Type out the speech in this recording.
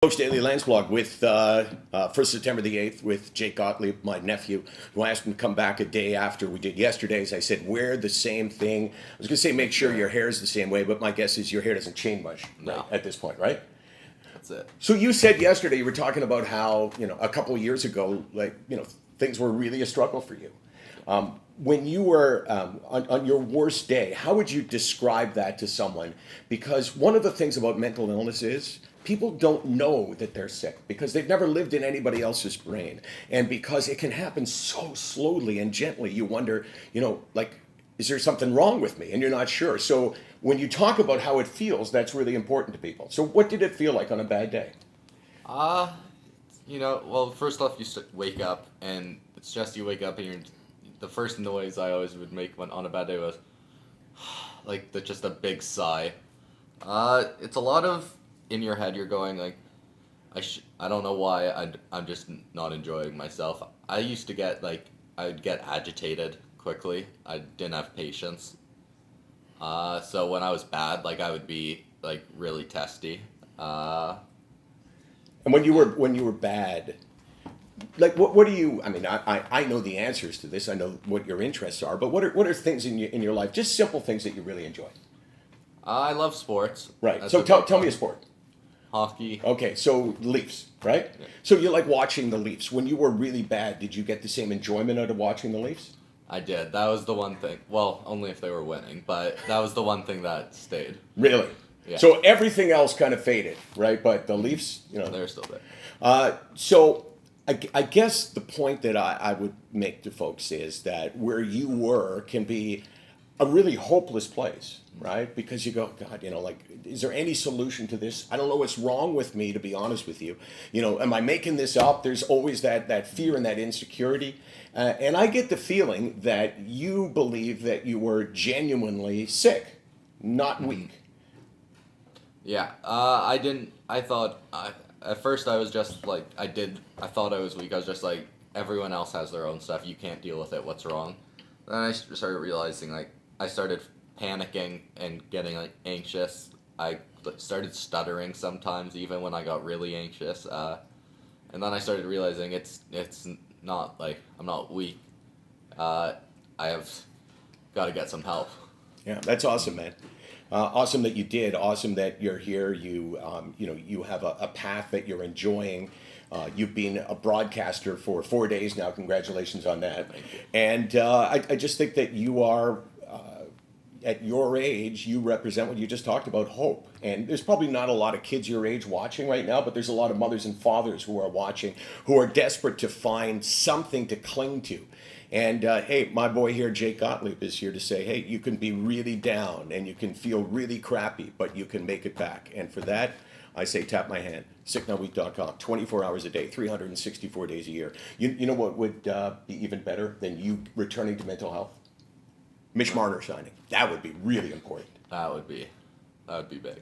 Coach Daily Landsblog with for September the 8th with Jake Gottlieb, my nephew, who asked him to come back a day after we did yesterday's. I said, wear the same thing. I was going to say make sure your hair is the same way, but my guess is your hair doesn't change much right, at this point, right? That's it. So you said yesterday, you were talking about how, a couple of years ago, things were really a struggle for you. When you were on your worst day, how would you describe that to someone? Because one of the things about mental illness is people don't know that they're sick because they've never lived in anybody else's brain. And because it can happen so slowly and gently, you wonder, is there something wrong with me? And you're not sure. So when you talk about how it feels, that's really important to people. So what did it feel like on a bad day? Well, first off, wake up, and it's just you wake up, and the first noise I always would make on a bad day was just a big sigh. It's a lot of in your head. You're going like, I don't know why I'm just not enjoying myself. I used to get I'd get agitated quickly. I didn't have patience. So when I was bad, I would be really testy. And when you were bad, what do you? I mean, I know the answers to this. I know what your interests are. But what are things in your life? Just simple things that you really enjoy. I love sports. Right. So tell me a sport. Hockey. Okay, so Leafs, right? Yeah. So you like watching the Leafs. When you were really bad, did you get the same enjoyment out of watching the Leafs? I did. That was the one thing. Well, only if they were winning, but that was the one thing that stayed. Really? Yeah. So everything else kind of faded, right? But the Leafs, they're still there. So I guess the point that I would make to folks is that where you were can be a really hopeless place, right? Because you go, God, is there any solution to this? I don't know what's wrong with me, to be honest with you. Am I making this up? There's always that fear and that insecurity. And I get the feeling that you believe that you were genuinely sick, not weak. Yeah, I didn't. I thought at first I was just I thought I was weak. I was just like, everyone else has their own stuff. You can't deal with it. What's wrong? Then I started realizing I started panicking and getting anxious. I started stuttering sometimes, even when I got really anxious. And then I started realizing it's not I'm not weak. I have got to get some help. Yeah, that's awesome, man. Awesome that you did. Awesome that you're here. You have a path that you're enjoying. You've been a broadcaster for 4 days now. Congratulations on that. Thank you. And I just think that you are, at your age, you represent what you just talked about, hope. And there's probably not a lot of kids your age watching right now, but there's a lot of mothers and fathers who are watching, who are desperate to find something to cling to. And hey, my boy here, Jake Gottlieb, is here to say, hey, you can be really down and you can feel really crappy, but you can make it back. And for that, I say tap my hand. SickNotWeak.com, 24 hours a day, 364 days a year. You know what would be even better than you returning to mental health? Mitch Marner signing. That would be really important. That would be big.